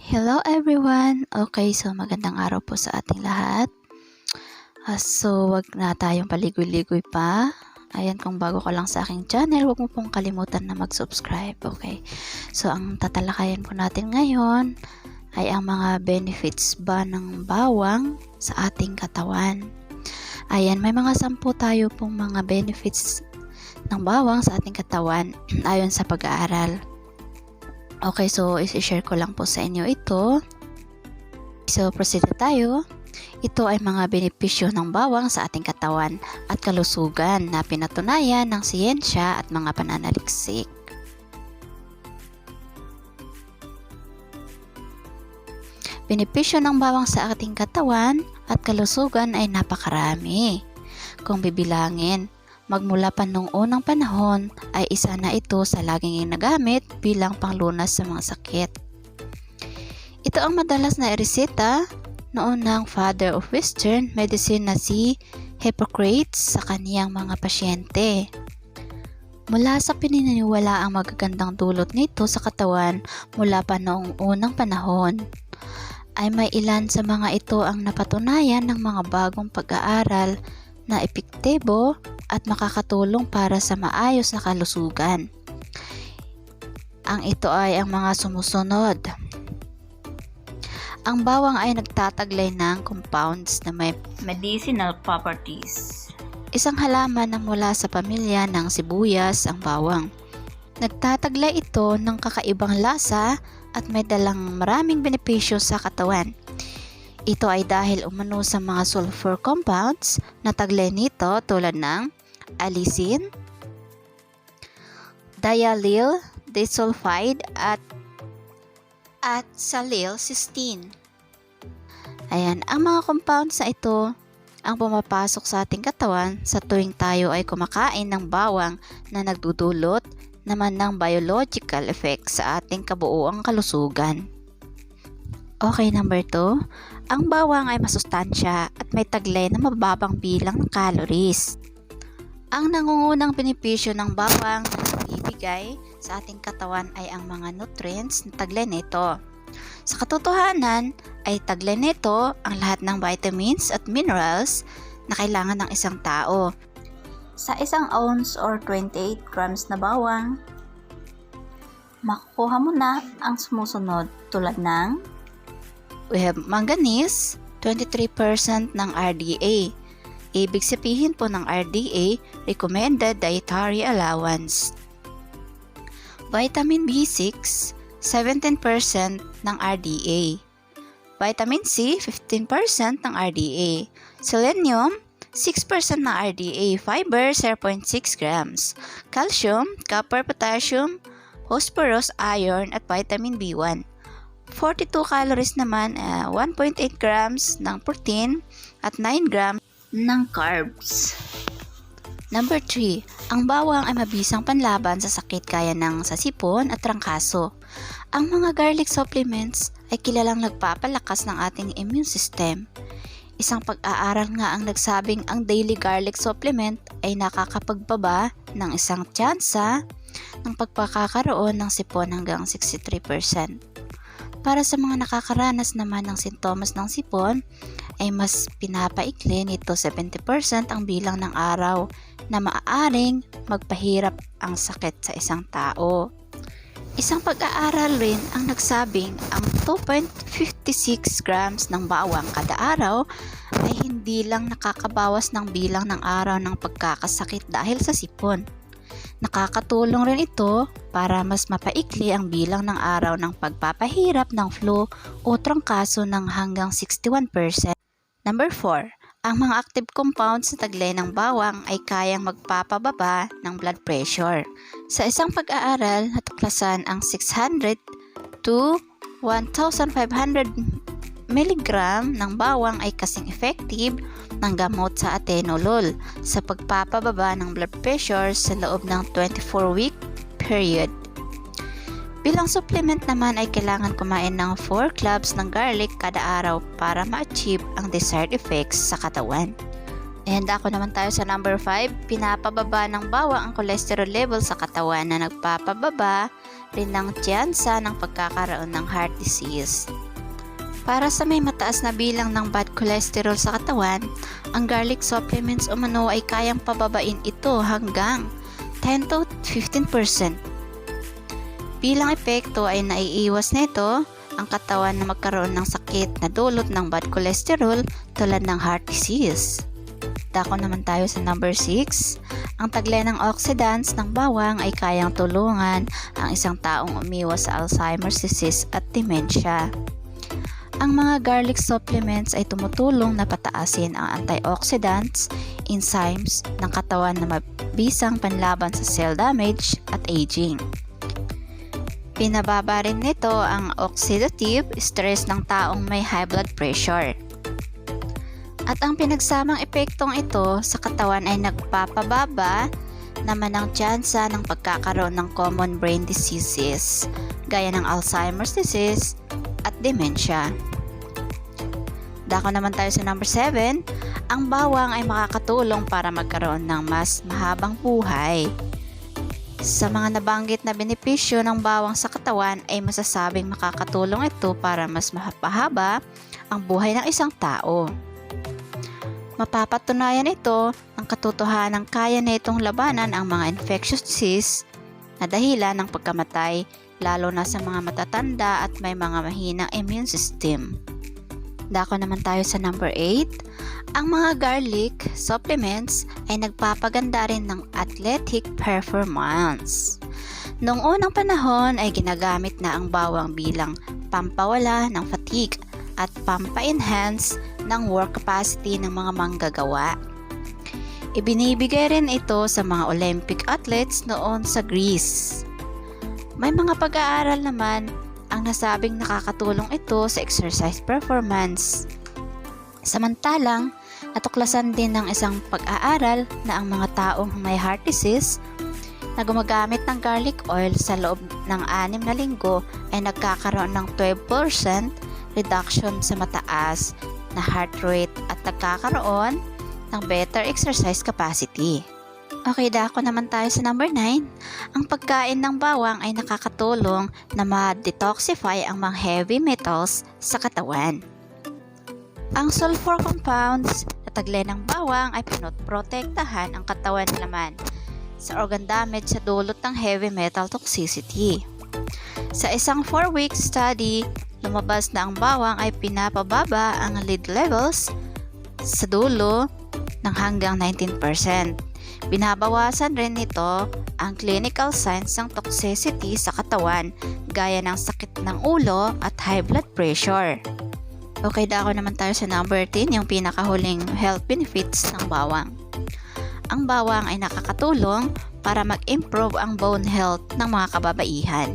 Hello everyone! Okay, so magandang araw po sa ating lahat. So, wag na tayong paligoy-ligoy pa. Ayan, kung bago ka lang sa aking channel, wag mo pong kalimutan na mag-subscribe. Okay, so ang tatalakayan po natin ngayon ay ang mga benefits ba ng bawang sa ating katawan. Ayan, may mga 10 tayo pong mga benefits ng bawang sa ating katawan ayon sa pag-aaral. Okay, so isi-share ko lang po sa inyo ito. So, proceed na tayo. Ito ay mga benepisyo ng bawang sa ating katawan at kalusugan na pinatunayan ng siyensya at mga pananaliksik. Benepisyo ng bawang sa ating katawan at kalusugan ay napakarami. Kung bibilangin, magmula pa noong unang panahon ay isa na ito sa laging nagamit bilang panglunas sa mga sakit. Ito ang madalas na ireseta noon ng father of Western medicine na si Hippocrates sa kaniyang mga pasyente. Mula sa pininiwala ang magagandang dulot nito sa katawan mula pa noong unang panahon, ay may ilan sa mga ito ang napatunayan ng mga bagong pag-aaral na epektibo at makakatulong para sa maayos na kalusugan. Ang ito ay ang mga sumusunod. Ang bawang ay nagtataglay ng compounds na may medicinal properties. Isang halaman na mula sa pamilya ng sibuyas ang bawang. Nagtataglay ito ng kakaibang lasa at may dalang maraming benepisyo sa katawan. Ito ay dahil umano sa mga sulfur compounds na taglay nito tulad ng allicin, diallyl disulfide at salilcysteine. Ayan, ang mga compounds na ito ang pumapasok sa ating katawan sa tuwing tayo ay kumakain ng bawang na nagdudulot naman ng biological effects sa ating kabuuang kalusugan. Okay, number 2. Ang bawang ay masustansya at may taglay na mababang bilang ng calories. Ang nangungunang benepisyo ng bawang na ibibigay sa ating katawan ay ang mga nutrients na taglay nito. Sa katotohanan ay taglay nito ang lahat ng vitamins at minerals na kailangan ng isang tao. Sa isang ounce or 28 grams na bawang, makukuha mo na ang sumusunod tulad ng we have manganese, 23% ng RDA. Ibig sabihin po ng RDA, recommended dietary allowance. Vitamin B6, 17% ng RDA. Vitamin C, 15% ng RDA. Selenium, 6% ng RDA. Fiber, 0.6 grams. Calcium, copper, potassium, phosphorus, iron, at vitamin B1. 42 calories naman, 1.8 grams ng protein at 9 grams ng carbs. Number 3, ang bawang ay mabisang panlaban sa sakit gaya ng sasipon at trangkaso. Ang mga garlic supplements ay kilalang nagpapalakas ng ating immune system. Isang pag-aaral nga ang nagsabing ang daily garlic supplement ay nakakapagbaba ng isang tsansa ng pagkakaroon ng sipon hanggang 63%. Para sa mga nakakaranas naman ng sintomas ng sipon, ay mas pinapaikli nito 70% ang bilang ng araw na maaaring magpahirap ang sakit sa isang tao. Isang pag-aaral rin ang nagsabing ang 2.56 grams ng bawang kada araw ay hindi lang nakakabawas ng bilang ng araw ng pagkakasakit dahil sa sipon. Nakakatulong rin ito para mas mapaikli ang bilang ng araw ng pagpapahirap ng flu o trangkaso ng hanggang 61%. Number 4. Ang mga active compounds sa taglay ng bawang ay kayang magpapababa ng blood pressure. Sa isang pag-aaral, natuklasan ang 600 to 1,500 mg ng bawang ay kasing effective ng gamot sa atenolol sa pagpapababa ng blood pressure sa loob ng 24-week period. Bilang supplement naman ay kailangan kumain ng 4 cloves ng garlic kada araw para ma-achieve ang desired effects sa katawan. And ako naman tayo sa number 5, pinapababa ng bawang ang cholesterol level sa katawan na nagpapababa rin ng tsansa ng pagkakaroon ng heart disease. Para sa may mataas na bilang ng bad cholesterol sa katawan, ang garlic supplements umano ay kayang pababain ito hanggang 10 to 15%. Bilang epekto ay naiiwas nito ang katawan na magkaroon ng sakit na dulot ng bad cholesterol tulad ng heart disease. Dako naman tayo sa number 6. Ang taglay ng oxidants ng bawang ay kayang tulungan ang isang taong umiwas sa Alzheimer's disease at dementia. Ang mga garlic supplements ay tumutulong na pataasin ang antioxidants, enzymes ng katawan na mabisang panlaban sa cell damage at aging. Pinababa rin nito ang oxidative stress ng taong may high blood pressure. At ang pinagsamang epektong ito sa katawan ay nagpapababa naman ng tsansa ng pagkakaroon ng common brain diseases gaya ng Alzheimer's disease at dementia. Dako naman tayo sa number 7. Ang bawang ay makakatulong para magkaroon ng mas mahabang buhay. Sa mga nabanggit na benepisyo ng bawang sa katawan ay masasabing makakatulong ito para mas mapahaba ang buhay ng isang tao. Mapapatunayan ito ang katotohanan kaya nitong labanan ang mga infectious disease na dahilan ng pagkamatay lalo na sa mga matatanda at may mga mahinang immune system. Dako naman tayo sa number 8. Ang mga garlic supplements ay nagpapaganda rin ng athletic performance. Noong unang panahon ay ginagamit na ang bawang bilang pampawala ng fatigue at pampa-enhance ng work capacity ng mga manggagawa. Ibinibigay rin ito sa mga Olympic athletes noon sa Greece. May mga pag-aaral naman ang nasabing nakakatulong ito sa exercise performance. Samantalang, natuklasan din ng isang pag-aaral na ang mga taong may heart disease na gumagamit ng garlic oil sa loob ng 6 na linggo ay nagkakaroon ng 12% reduction sa mataas na heart rate at nagkakaroon ng better exercise capacity. Okay, dako naman tayo sa number 9. Ang pagkain ng bawang ay nakakatulong na ma-detoxify ang mga heavy metals sa katawan. Ang sulfur compounds na taglay ng bawang ay pinoprotektahan ang katawan naman sa organ damage sa dulot ng heavy metal toxicity. Sa isang 4-week study, lumabas na ang bawang ay pinapababa ang lead levels sa dulo ng hanggang 19%. Binabawasan rin nito ang clinical signs ng toxicity sa katawan gaya ng sakit ng ulo at high blood pressure. Okay, dako naman tayo sa number 10, yung pinakahuling health benefits ng bawang. Ang bawang ay nakakatulong para mag-improve ang bone health ng mga kababaihan.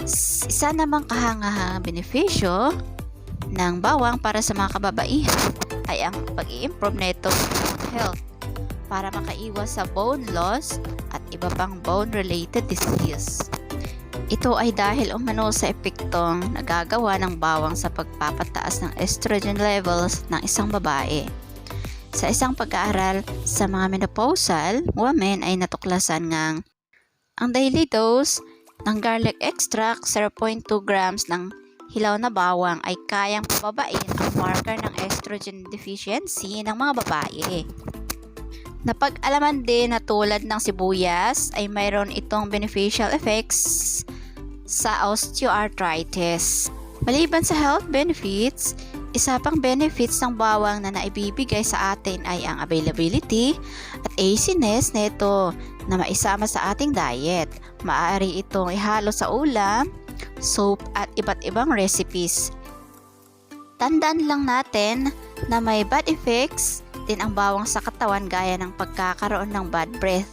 Isa namang kahangahang benepisyo ng bawang para sa mga kababaihan ay ang pag-i-improve na itong health para makaiwas sa bone loss at iba pang bone-related disease. Ito ay dahil umano sa epektong nagagawa ng bawang sa pagpapataas ng estrogen levels ng isang babae. Sa isang pag-aaral sa mga menopausal women ay natuklasan ngang ang daily dose ng garlic extract 0.2 grams ng hilaw na bawang ay kayang pababain ang marker ng estrogen deficiency ng mga babae. Napag-alaman din na tulad ng sibuyas ay mayroon itong beneficial effects sa osteoarthritis. Maliban sa health benefits, isa pang benefits ng bawang na naibibigay sa atin ay ang availability at easiness nito na maisama sa ating diet. Maaari itong ihalo sa ulam, soup at iba't ibang recipes. Tandaan lang natin na may bad effects din ang bawang sa katawan gaya ng pagkakaroon ng bad breath.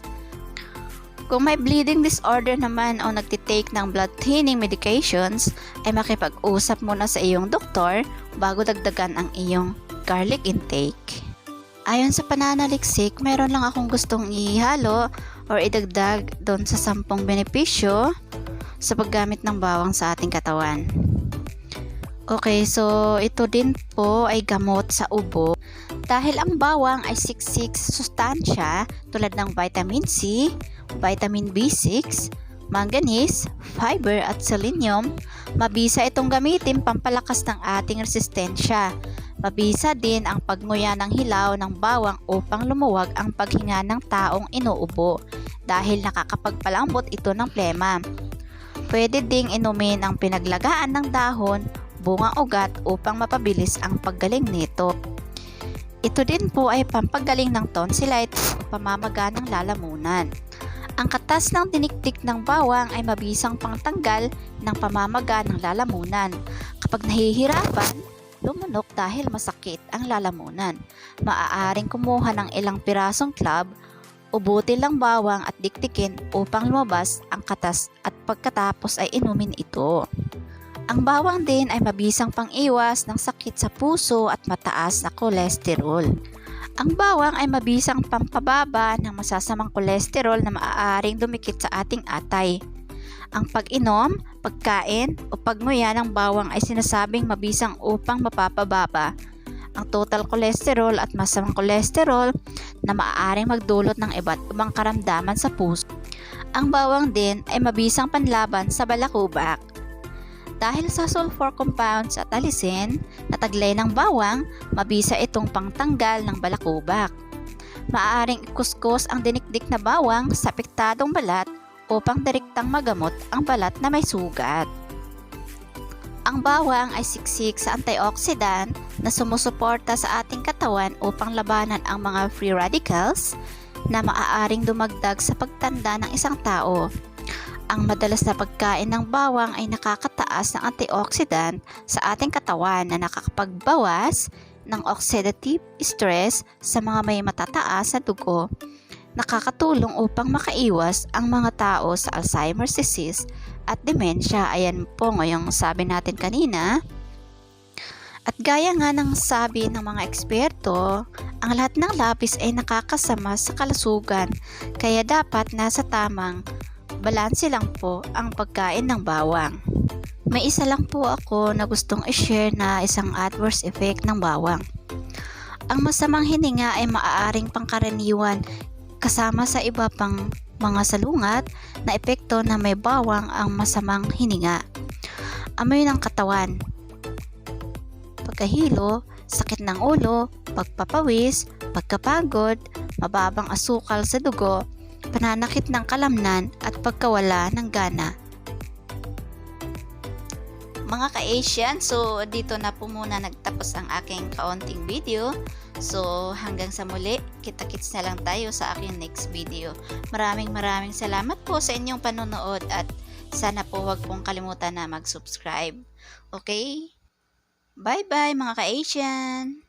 Kung may bleeding disorder naman o nagtitake ng blood thinning medications, ay makipag-usap muna sa iyong doktor bago dagdagan ang iyong garlic intake. Ayon sa pananaliksik, meron lang akong gustong ihalo or idagdag doon sa 10 benepisyo sa paggamit ng bawang sa ating katawan. Okay, so ito din po ay gamot sa ubo. Dahil ang bawang ay siksik sustansya tulad ng vitamin C, vitamin B6, manganese, fiber at selenium. Mabisa itong gamitin pampalakas ng ating resistensya. Mabisa din ang pagnguya ng hilaw ng bawang upang lumuwag ang paghinga ng taong inuubo dahil nakakapagpalambot ito ng plema. Pwede ding inumin ang pinaglagaan ng dahon, bunga ugat upang mapabilis ang paggaling nito. Ito din po ay pampagaling ng tonsillitis o pamamaga ng lalamunan. Ang katas ng tiniktik ng bawang ay mabisang pangtanggal ng pamamaga ng lalamunan. Kapag nahihirapan, lumunok dahil masakit ang lalamunan. Maaaring kumuha ng ilang pirasong club, ubutin lang bawang at diktikin upang lumabas ang katas at pagkatapos ay inumin ito. Ang bawang din ay mabisang pang-iwas ng sakit sa puso at mataas na kolesterol. Ang bawang ay mabisang pampababa ng masasamang kolesterol na maaaring dumikit sa ating atay. Ang pag-inom, pagkain o pagnguya ng bawang ay sinasabing mabisang upang mapapababa ang total cholesterol at masamang kolesterol na maaaring magdulot ng iba't ibang karamdaman sa puso. Ang bawang din ay mabisang panlaban sa balakubak. Dahil sa sulfur compounds at alisin na taglay ng bawang, mabisa itong pangtanggal ng balakubak. Maaaring ikuskus ang dinikdik na bawang sa apektadong balat upang direktang magamot ang balat na may sugat. Ang bawang ay siksik sa antioxidant na sumusuporta sa ating katawan upang labanan ang mga free radicals na maaaring dumagdag sa pagtanda ng isang tao. Ang madalas na pagkain ng bawang ay nakakataas ng antioxidant sa ating katawan na nakakapagbawas ng oxidative stress sa mga may matataas na dugo. Nakakatulong upang makaiwas ang mga tao sa Alzheimer's disease at dementia. Ayan po ngayong sabi natin kanina. At gaya nga ng sabi ng mga eksperto, ang lahat ng lapis ay nakakasama sa kalusugan, kaya dapat nasa tamang balanse lang po ang pagkain ng bawang. May isa lang po ako na gustong i-share na isang adverse effect ng bawang. Ang masamang hininga ay maaaring pangkaraniwan kasama sa iba pang mga salungat na epekto na may bawang ang masamang hininga. Amoy ng katawan, pagkahilo, sakit ng ulo, pagpapawis, pagkapagod, mababang asukal sa dugo, pananakit ng kalamnan at pagkawala ng gana. Mga ka-Asian, so dito na po muna nagtapos ang aking kaunting video. So hanggang sa muli, kita-kits na lang tayo sa aking next video. Maraming salamat po sa inyong panonood at sana po wag pong kalimutan na mag-subscribe. Okay? Bye-bye mga ka-Asian!